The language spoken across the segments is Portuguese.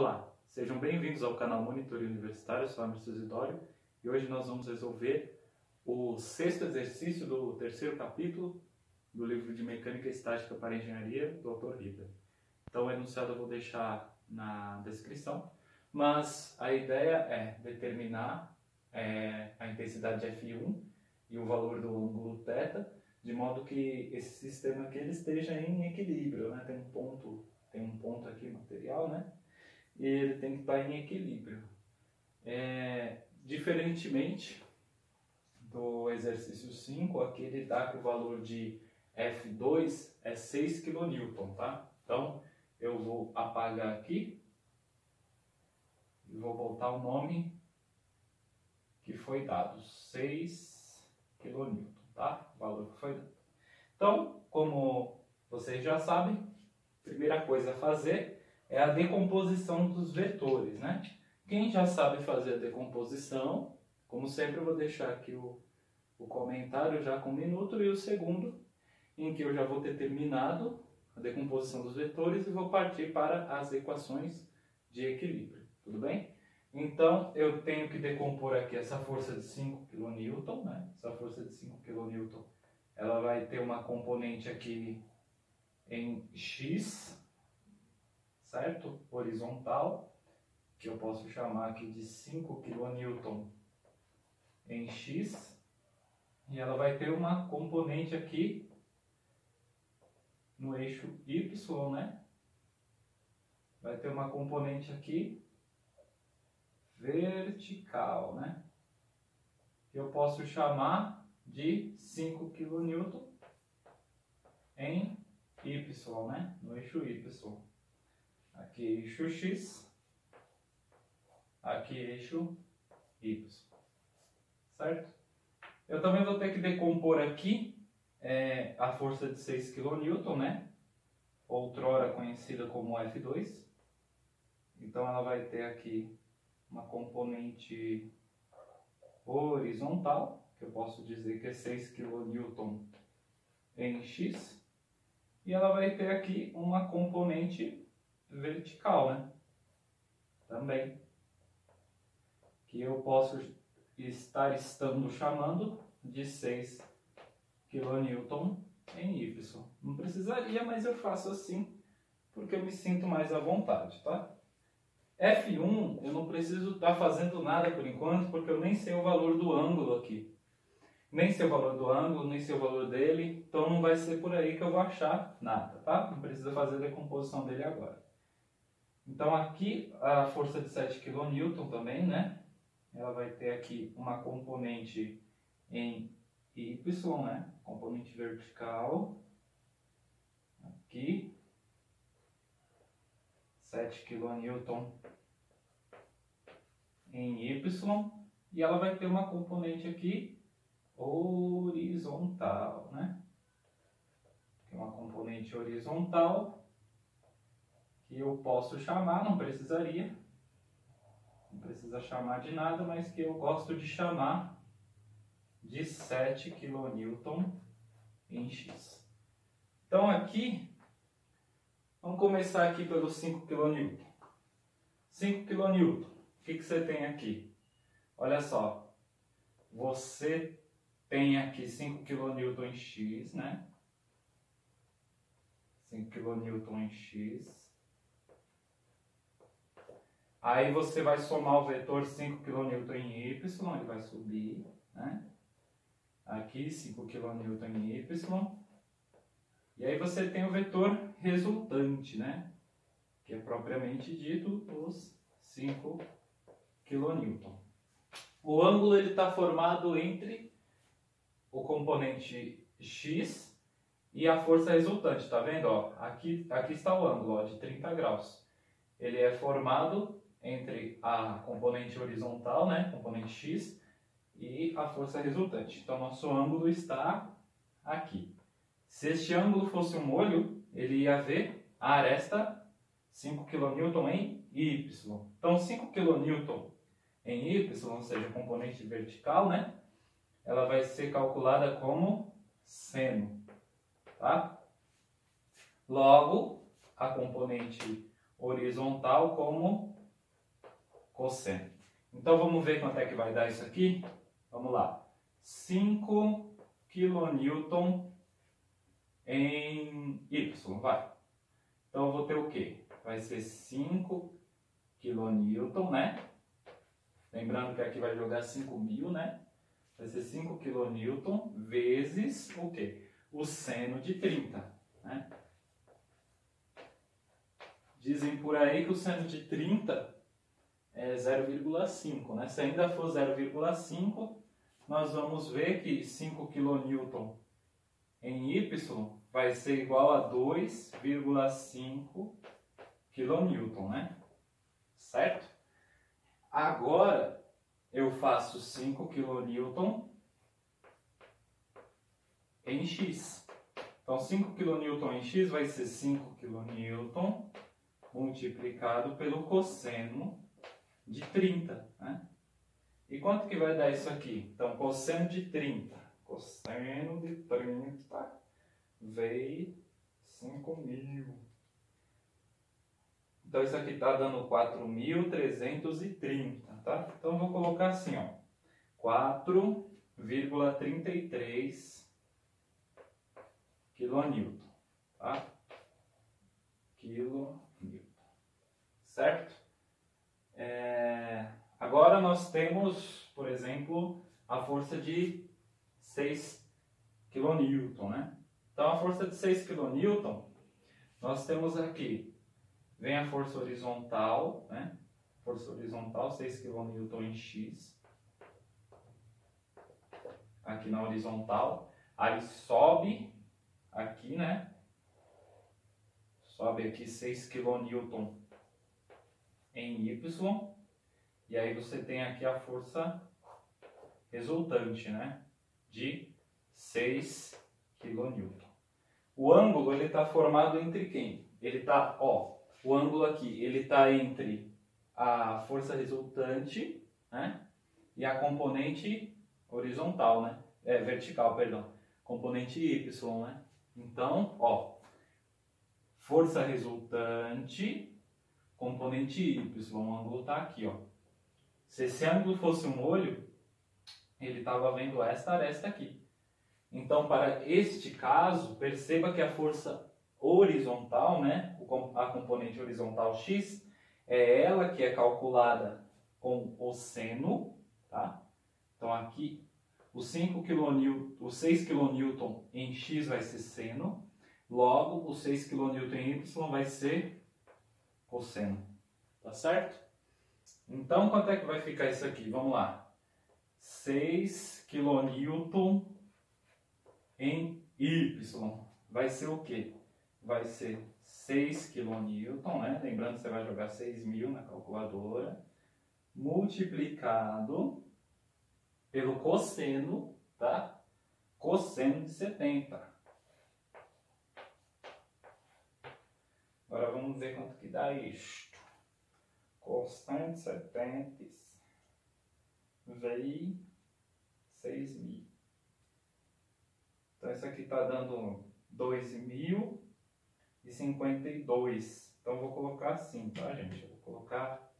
Olá, sejam bem-vindos ao canal Monitor Universitário, eu sou Emerson Isidório e hoje nós vamos resolver o sexto exercício do terceiro capítulo do livro de Mecânica Estática para Engenharia, do autor Ritter. Então o enunciado eu vou deixar na descrição, mas a ideia é determinar a intensidade de F1 e o valor do ângulo θ, de modo que esse sistema aqui ele esteja em equilíbrio, né? Tem um ponto aqui material, né? E ele tem que estar em equilíbrio. Diferentemente do exercício 5, aqui ele dá que o valor de F2 é 6 kN, tá? Então, eu vou apagar aqui e vou botar o nome que foi dado, 6 kN, tá? O valor que foi dado. Então, como vocês já sabem, a primeira coisa a fazer é a decomposição dos vetores, né? Quem já sabe fazer a decomposição, como sempre eu vou deixar aqui o comentário já com um minuto e o segundo em que eu já vou ter terminado a decomposição dos vetores e vou partir para as equações de equilíbrio, tudo bem? Então eu tenho que decompor aqui essa força de 5 kN, né? Essa força de 5 kN, ela vai ter uma componente aqui em x, certo? Horizontal, que eu posso chamar aqui de 5 kN em x, e ela vai ter uma componente aqui no eixo y, né? Vai ter uma componente aqui vertical, né? Que eu posso chamar de 5 kN em y, né? No eixo y. Aqui eixo x, aqui eixo y, certo? Eu também vou ter que decompor aqui a força de 6 kN, né? Outrora conhecida como F2. Então ela vai ter aqui uma componente horizontal, que eu posso dizer que é 6 kN em x, e ela vai ter aqui uma componente vertical, né? Também, que eu posso estando chamando de 6 kN em y. Não precisaria, mas eu faço assim porque eu me sinto mais à vontade, tá? F1 eu não preciso estar fazendo nada por enquanto, porque eu nem sei o valor do ângulo aqui. Nem sei o valor do ângulo, nem sei o valor dele, então não vai ser por aí que eu vou achar nada, tá? Não precisa fazer a decomposição dele agora. Então aqui a força de 7 kN também, né? Ela vai ter aqui uma componente em y, né? Componente vertical. Aqui. 7 kN em y. E ela vai ter uma componente aqui horizontal, né? Aqui uma componente horizontal que eu posso chamar, não precisaria, não precisa chamar de nada, mas que eu gosto de chamar de 7 kN em x. Então aqui, vamos começar aqui pelo 5 kN. 5 kN, o que você tem aqui? Olha só, você tem aqui 5 kN em x, né? 5 kN em x. Aí você vai somar o vetor 5 kN em y, ele vai subir, né? Aqui 5 kN em y. E aí você tem o vetor resultante, né? Que é propriamente dito os 5 kN. O ângulo está formado entre o componente x e a força resultante, tá vendo? Ó, aqui está o ângulo, ó, de 30 graus. Ele é formado entre a componente horizontal, né, componente x, e a força resultante. Então, nosso ângulo está aqui. Se este ângulo fosse um olho, ele ia ver a aresta 5 kN em y. Então, 5 kN em y, ou seja, componente vertical, né, ela vai ser calculada como seno, tá? Logo, a componente horizontal como cosseno. Então vamos ver quanto é que vai dar isso aqui? Vamos lá. 5 kN em Y, vai. Então eu vou ter o quê? Vai ser 5 kN, né? Lembrando que aqui vai jogar 5.000, né? Vai ser 5 kN vezes o quê? O seno de 30, né? Dizem por aí que o seno de 30 é 0,5, né? Se ainda for 0,5, nós vamos ver que 5 kN em Y vai ser igual a 2,5 kN, né? Certo? Agora eu faço 5 kN em X. Então 5 kN em X vai ser 5 kN multiplicado pelo cosseno de 30, né? E quanto que vai dar isso aqui? Então, cosseno de 30. Cosseno de 30 vezes 5.000. Então, isso aqui está dando 4.330, tá? Então, eu vou colocar assim, ó. 4,33 kN, tá? kN. Certo? Agora nós temos, por exemplo, a força de 6 kN, né? Então a força de 6 kN, nós temos aqui, vem a força horizontal, né? Força horizontal, 6 kN em X. Aqui na horizontal. Aí sobe aqui, né? Sobe aqui 6 kN em Y, e aí você tem aqui a força resultante, né, de 6 kN. O ângulo ele está formado entre quem? Ele está, ó, o ângulo aqui, ele está entre a força resultante, né, e a componente horizontal, né, vertical, perdão, componente Y, né. Então, ó, força resultante, componente Y, o ângulo está aqui, ó. Se esse ângulo fosse um olho, ele estava vendo esta aresta aqui. Então, para este caso, perceba que a força horizontal, né, a componente horizontal X, é ela que é calculada com o seno, tá? Então, aqui, o 6 kN em X vai ser seno, logo, o 6 kN em Y vai ser cosseno, tá certo? Então, quanto é que vai ficar isso aqui? Vamos lá. 6 kN em Y vai ser o quê? Vai ser 6 kN, né? Lembrando que você vai jogar 6.000 na calculadora, multiplicado pelo cosseno, tá? Cosseno de 70. Agora vamos ver quanto que dá isto. Cosseno de 70 vezes 6.000. Então isso aqui está dando 2.052. Então vou colocar assim, tá, gente? Eu vou colocar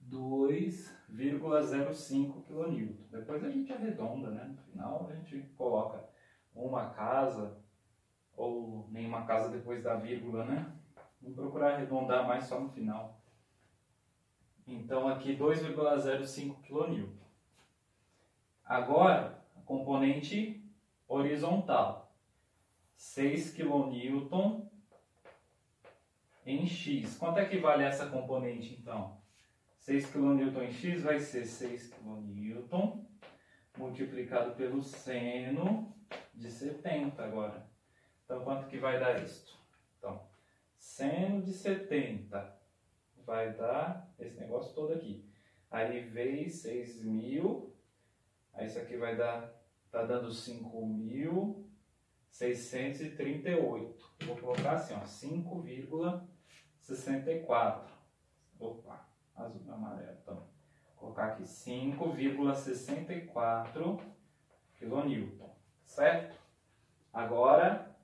2,05 kN. Depois a gente arredonda, né? No final a gente coloca uma casa ou nenhuma casa depois da vírgula, né? Vamos procurar arredondar mais só no final. Então aqui 2,05 kN. Agora, a componente horizontal. 6 kN em X. Quanto é que vale essa componente então? 6 kN em X vai ser 6 kN multiplicado pelo seno de 70 agora. Então, quanto que vai dar isto? Então, seno de 70 vai dar esse negócio todo aqui. Aí vezes 6.000, aí isso aqui vai dar, tá dando 5.638. Vou colocar assim, ó, 5,64. Opa, azul e amarelo também. Vou colocar aqui 5,64 kN, certo? Agora,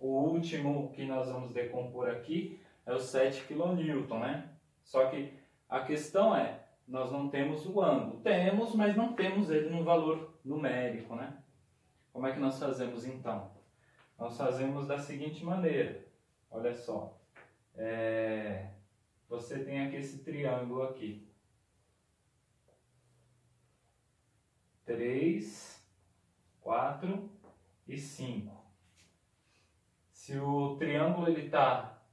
O último que nós vamos decompor aqui é o 7 kN, né? Só que a questão é, nós não temos o ângulo. Temos, mas não temos ele no valor numérico, né? Como é que nós fazemos então? Nós fazemos da seguinte maneira. Olha só. Você tem aqui esse triângulo aqui. 3, 4 e 5. Se o triângulo está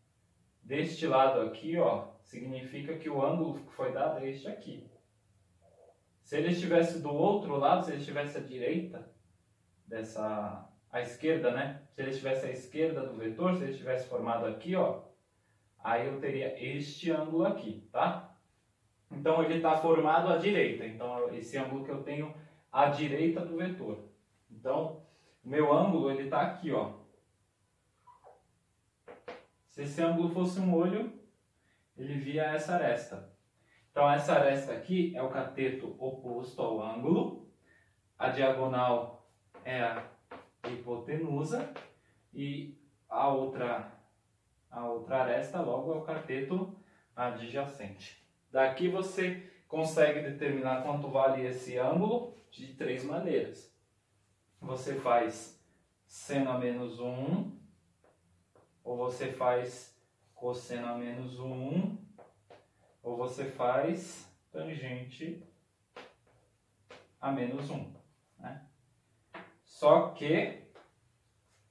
deste lado aqui, ó, significa que o ângulo que foi dado é este aqui. Se ele estivesse do outro lado, se ele estivesse à direita, à esquerda, né? Se ele estivesse à esquerda do vetor, se ele estivesse formado aqui, ó, aí eu teria este ângulo aqui, tá? Então ele está formado à direita. Então esse ângulo que eu tenho à direita do vetor. Então o meu ângulo ele está aqui, ó. Se esse ângulo fosse um olho, ele via essa aresta. Então essa aresta aqui é o cateto oposto ao ângulo. A diagonal é a hipotenusa e a outra aresta logo é o cateto adjacente. Daqui você consegue determinar quanto vale esse ângulo de 3 maneiras. Você faz seno a menos 1, ou você faz cosseno a menos 1, ou você faz tangente a menos 1. Né? Só que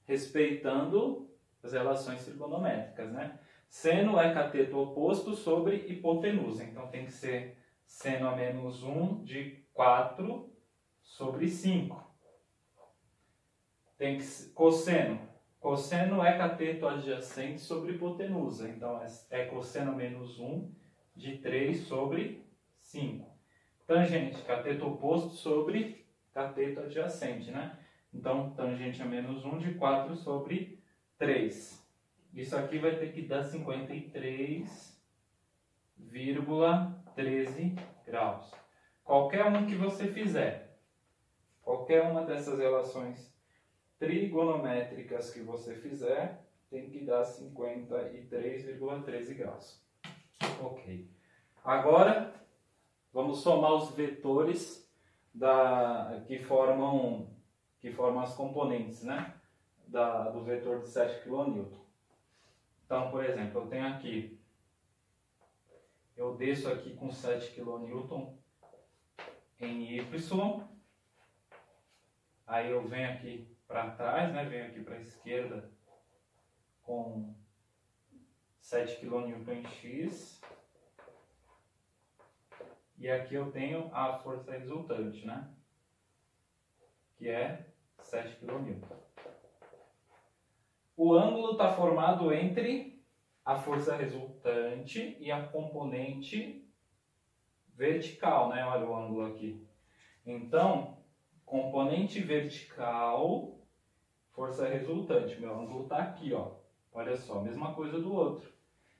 respeitando as relações trigonométricas, né? Seno é cateto oposto sobre hipotenusa, então tem que ser seno a menos 1 de 4 sobre 5. Tem que ser cosseno. Cosseno é cateto adjacente sobre hipotenusa, então é cosseno a menos 1 de 3 sobre 5. Tangente, cateto oposto sobre cateto adjacente, né? Então, tangente a menos 1 de 4 sobre 3. Isso aqui vai ter que dar 53,13 graus. Qualquer um que você fizer, qualquer uma dessas relações trigonométricas que você fizer, tem que dar 53,13 graus. Ok. Agora, vamos somar os vetores que formam as componentes, né? Do vetor de 7 kN. Então, por exemplo, eu tenho aqui, eu desço aqui com 7 kN em Y, aí eu venho aqui para trás, né? Venho aqui para a esquerda com 7 kN em X, e aqui eu tenho a força resultante, né? Que é 7 kN. O ângulo está formado entre a força resultante e a componente vertical, né? Olha o ângulo aqui. Então, componente vertical, força resultante. Meu ângulo está aqui, ó. Olha só, mesma coisa do outro.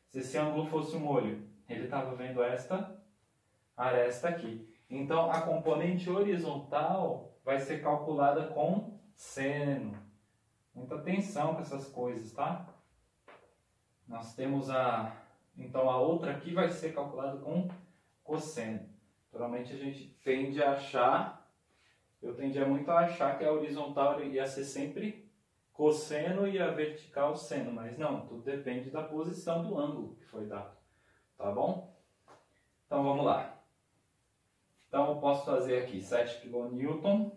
Se esse ângulo fosse um olho, ele estava vendo esta aresta aqui. Então, a componente horizontal vai ser calculada com seno. Muita atenção com essas coisas, tá? Nós temos então a outra aqui vai ser calculada com cosseno. Geralmente a gente tende a achar, eu tendia muito a achar que a horizontal ia ser sempre cosseno e a vertical seno, mas não, tudo depende da posição do ângulo que foi dado, tá bom? Então vamos lá. Então eu posso fazer aqui 7 kN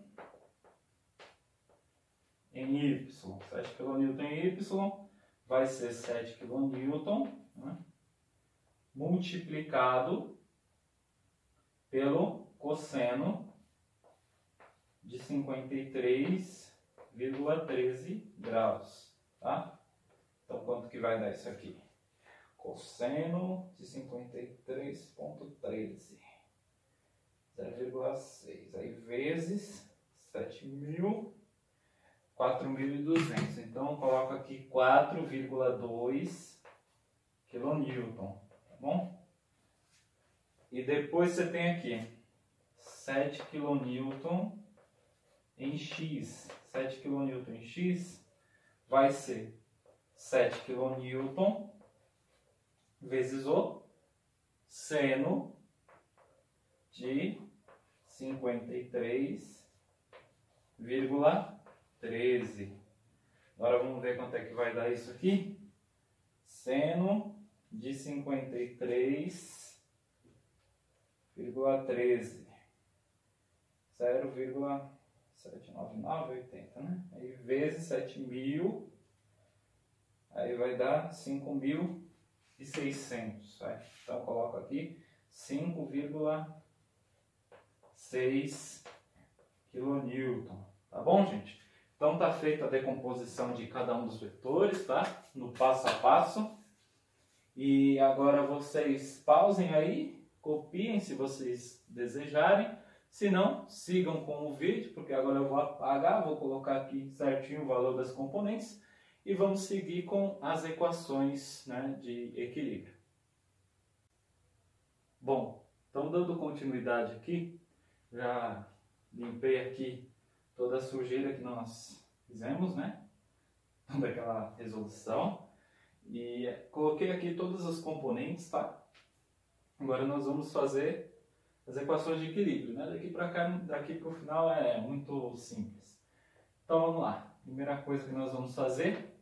em Y. 7 kN em Y vai ser 7 kN, né? Multiplicado pelo cosseno de 53,13 graus, tá? Então quanto que vai dar isso aqui? Cosseno de 53,13, 0,6, aí vezes 7.000, 4.200. Então, coloco aqui 4,2 kN, tá bom? E depois você tem aqui 7 kN em X. 7 kN em X vai ser 7 kN vezes o seno de 53,13. Agora vamos ver quanto é que vai dar isso aqui. Seno de 53,13. 0,79980, né? Aí vezes 7.000, aí vai dar 5.600. Então coloco aqui 5,6 kN. Tá bom, gente? Então tá feita a decomposição de cada um dos vetores, tá? No passo a passo. E agora vocês pausem aí, copiem se vocês desejarem. Se não, sigam com o vídeo, porque agora eu vou apagar, vou colocar aqui certinho o valor das componentes e vamos seguir com as equações, né, de equilíbrio. Bom, então dando continuidade aqui, já limpei aqui toda a sujeira que nós fizemos, né? Toda aquela resolução. E coloquei aqui todas as componentes, tá? Agora nós vamos fazer as equações de equilíbrio, né? Daqui para cá, daqui para o final é muito simples. Então vamos lá. Primeira coisa que nós vamos fazer,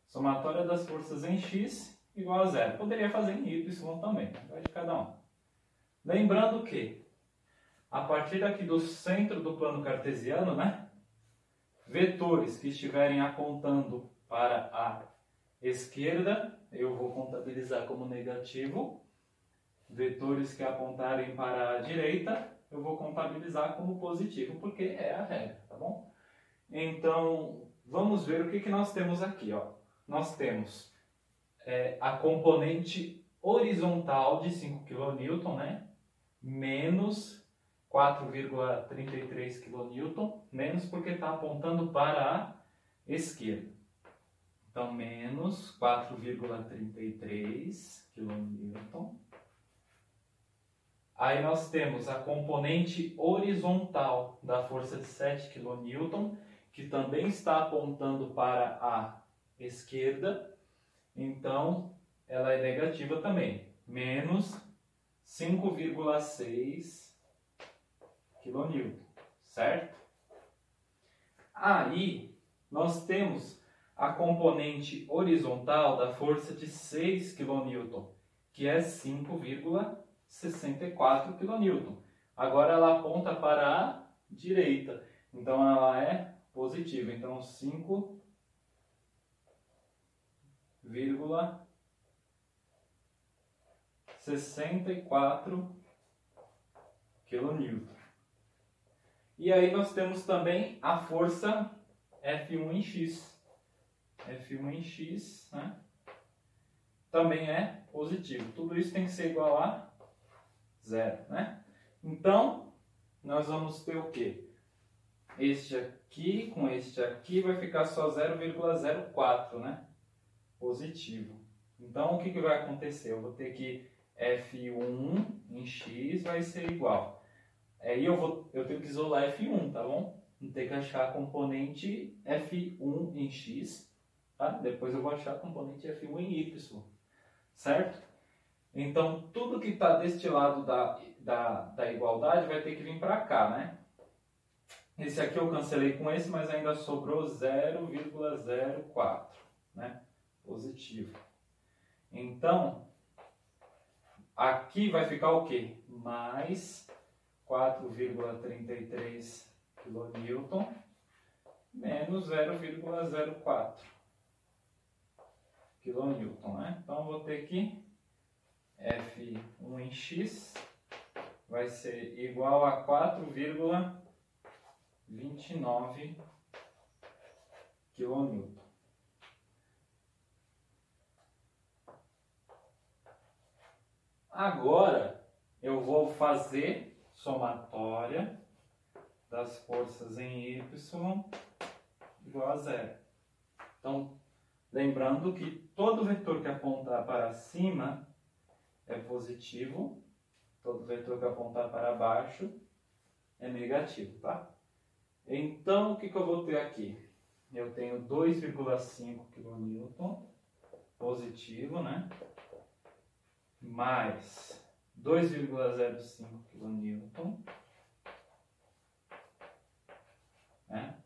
somatória das forças em x igual a zero. Poderia fazer em y também, vai de cada um. Lembrando que a partir aqui do centro do plano cartesiano, né? Vetores que estiverem apontando para a esquerda, eu vou contabilizar como negativo. Vetores que apontarem para a direita, eu vou contabilizar como positivo, porque é a regra, tá bom? Então, vamos ver o que nós temos aqui, ó. Nós temos a componente horizontal de 5 kN, né? Menos 4,33 kN, menos porque está apontando para a esquerda. Então, menos 4,33 kN. Aí nós temos a componente horizontal da força de 7 kN, que também está apontando para a esquerda. Então, ela é negativa também. Menos 5,6 kN, certo? Aí, nós temos a componente horizontal da força de 6 kN, que é 5,64 kN. Agora ela aponta para a direita, então ela é positiva. Então 5,64 kN. E aí nós temos também a força F1 em x. F1 em x, né? Também é positivo. Tudo isso tem que ser igual a zero, né? Então, nós vamos ter o quê? Este aqui com este aqui vai ficar só 0,04, né? Positivo. Então, o que vai acontecer? Eu vou ter que F1 em x vai ser igual. Aí eu tenho que isolar F1, tá bom? Vou ter que achar a componente F1 em x, tá? Depois eu vou achar a componente F1 em y, certo? Então, tudo que está deste lado da igualdade vai ter que vir para cá, né? Esse aqui eu cancelei com esse, mas ainda sobrou 0,04, né? Positivo. Então, aqui vai ficar o quê? Mais 4,33 kN menos 0,04 kN, né? Então, eu vou ter que F1 em x vai ser igual a 4,29 kN. Agora eu vou fazer somatória das forças em y igual a zero. Então, lembrando que todo vetor que apontar para cima é positivo, todo vetor que apontar para baixo é negativo, tá? Então, o que eu vou ter aqui? eu tenho 2,5 kN positivo, né? Mais 2,05 kN, né?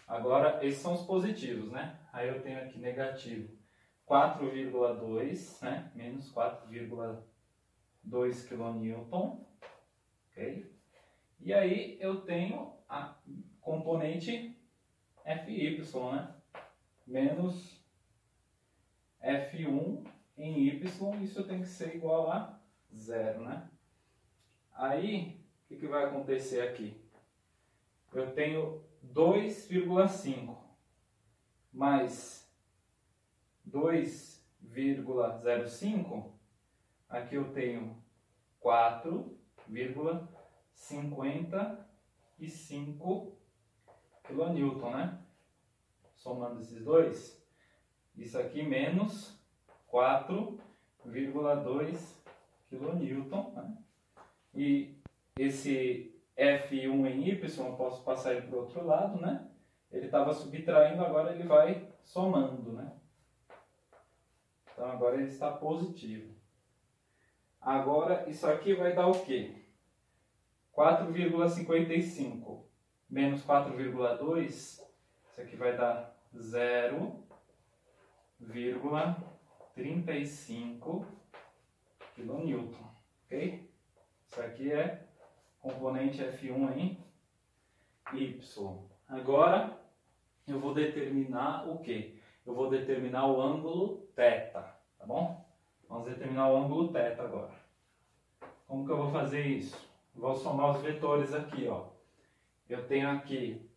Agora, esses são os positivos, né? Aí eu tenho aqui negativo 4,2, né? Menos 4,2 kN, ok? E aí eu tenho a componente Fy, né? Menos F1 em Y, isso tem que ser igual a 0, né? Aí, o que vai acontecer aqui? Eu tenho 2,5 mais 2,05, aqui eu tenho 4,55 kN, né? Somando esses dois, isso aqui menos 4,2 kN, né? E esse F1 em Y, eu posso passar ele para o outro lado, né? Ele estava subtraindo, agora ele vai somando, né? Então agora ele está positivo. Agora isso aqui vai dar o quê? 4,55 menos 4,2, isso aqui vai dar 0,35 kN, ok? Isso aqui é componente F1 em Y. Agora eu vou determinar o quê? Eu vou determinar o ângulo θ, tá bom? Vamos determinar o ângulo θ agora. Como que eu vou fazer isso? Vou somar os vetores aqui, ó. Eu tenho aqui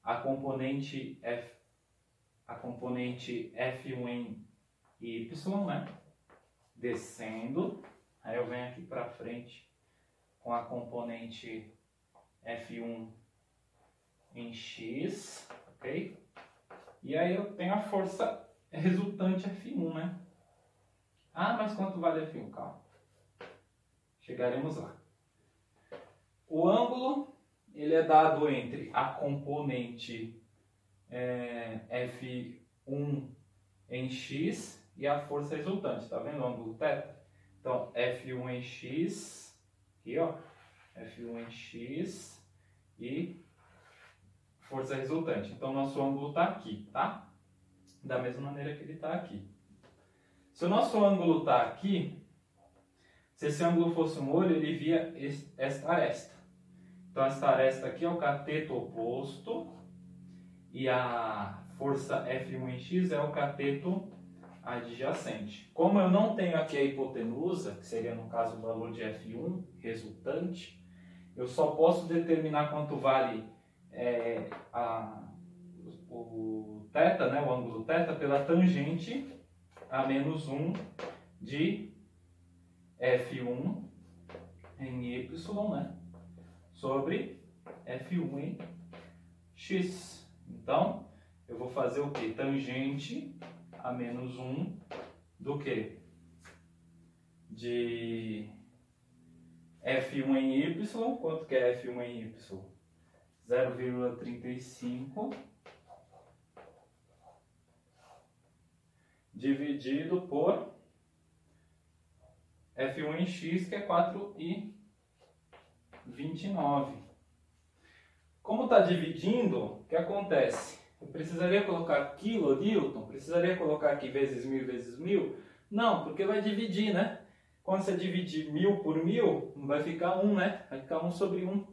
a componente F1 em Y, né? Descendo. Aí eu venho aqui para frente com a componente F1 em X, ok? E aí eu tenho a força resultante F1, né? Ah, mas quanto vale F1? Calma. Chegaremos lá. O ângulo, ele é dado entre a componente F1 em X e a força resultante. Tá vendo o ângulo θ? Então, F1 em X, aqui ó, F1 em X e força resultante. Então, nosso ângulo está aqui, tá? Da mesma maneira que ele está aqui. Se o nosso ângulo está aqui, se esse ângulo fosse um olho, ele via esta aresta. Então, esta aresta aqui é o cateto oposto e a força F1 em X é o cateto adjacente. Como eu não tenho aqui a hipotenusa, que seria no caso o valor de F1 resultante, eu só posso determinar quanto vale o θ, né, o ângulo θ, pela tangente a menos 1 de F1 em Y, né, sobre F1 em X. Então, eu vou fazer o que? Tangente a menos 1 do que? De F1 em Y. Quanto que é F1 em Y? 0,35 dividido por F1 em X, que é 4,29. Como está dividindo, o que acontece? Eu precisaria colocar quilonewton? Precisaria colocar aqui vezes 1000 vezes 1000? Não, porque vai dividir, né? Quando você dividir 1000 por 1000, vai ficar 1, né? Vai ficar 1 sobre 1.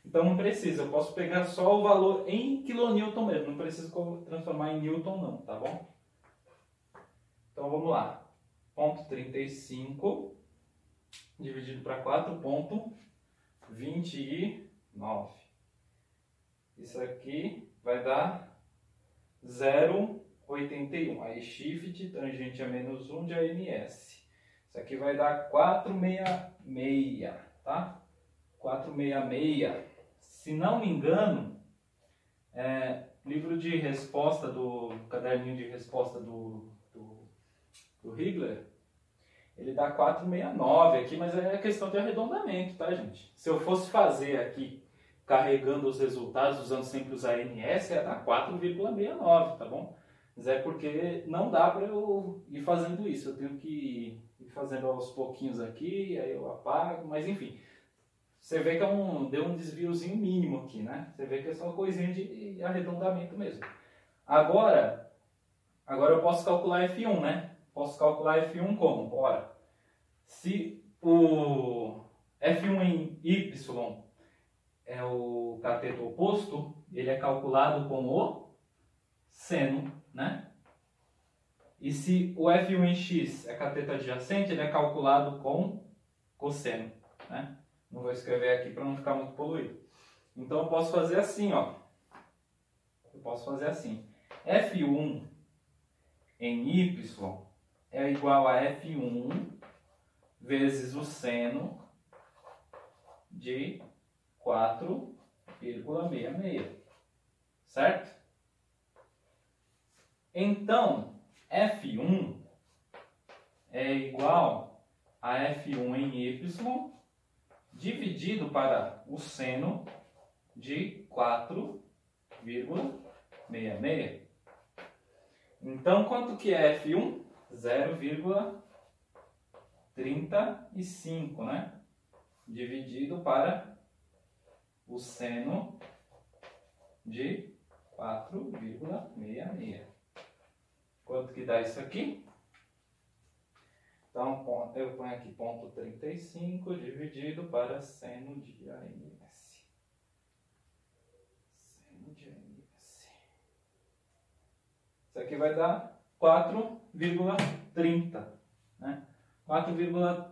Então não precisa, eu posso pegar só o valor em quilonewton mesmo, não preciso transformar em newton não, tá bom? Então vamos lá. Ponto 35 dividido para 4,29. Isso aqui vai dar 0,81. Aí shift, tangente a menos 1 de AMS. Isso aqui vai dar 466, tá? 466. Se não me engano, livro de resposta caderninho de resposta do Higler, ele dá 469 aqui, mas é questão de arredondamento, tá, gente? Se eu fosse fazer aqui carregando os resultados, usando sempre os ANS, ia dar 4,69, tá bom? Mas é porque não dá para eu ir fazendo isso, eu tenho que ir fazendo aos pouquinhos aqui, aí eu apago, mas enfim. Você vê que deu um desviozinho mínimo aqui, né? Você vê que é só uma coisinha de arredondamento mesmo. Agora eu posso calcular F1, né? Posso calcular F1 como? Ora, se o F1 em Y é o cateto oposto, ele é calculado com o seno, né? E se o F1 em X é cateto adjacente, ele é calculado com cosseno, né? Não vou escrever aqui para não ficar muito poluído. Então eu posso fazer assim, ó. Eu posso fazer assim. F1 em Y é igual a F1 vezes o seno de 4,66. Certo? Então, F1 é igual a F1 em Y dividido para o seno de 4,66. Então, quanto que é F1? 0,35, né? Dividido para o seno de 4,66. Quanto que dá isso aqui? Então, eu ponho aqui ponto 35 dividido para seno de ANS. Seno de ANS. Isso aqui vai dar 4,30, né? 4,30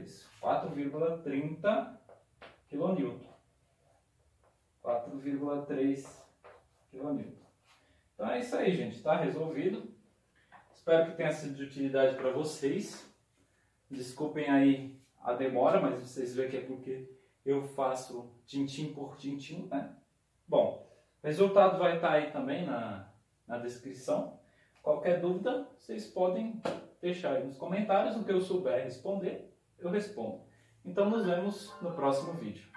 isso. 4,30 kN. 4,3 kN. Então é isso aí, gente. Está resolvido. Espero que tenha sido de utilidade para vocês. Desculpem aí a demora, mas vocês veem que é porque eu faço tintim por tintim, né? Bom, o resultado vai estar aí também na descrição. Qualquer dúvida, vocês podem deixar aí nos comentários. O que eu souber responder, eu respondo. Então nos vemos no próximo vídeo.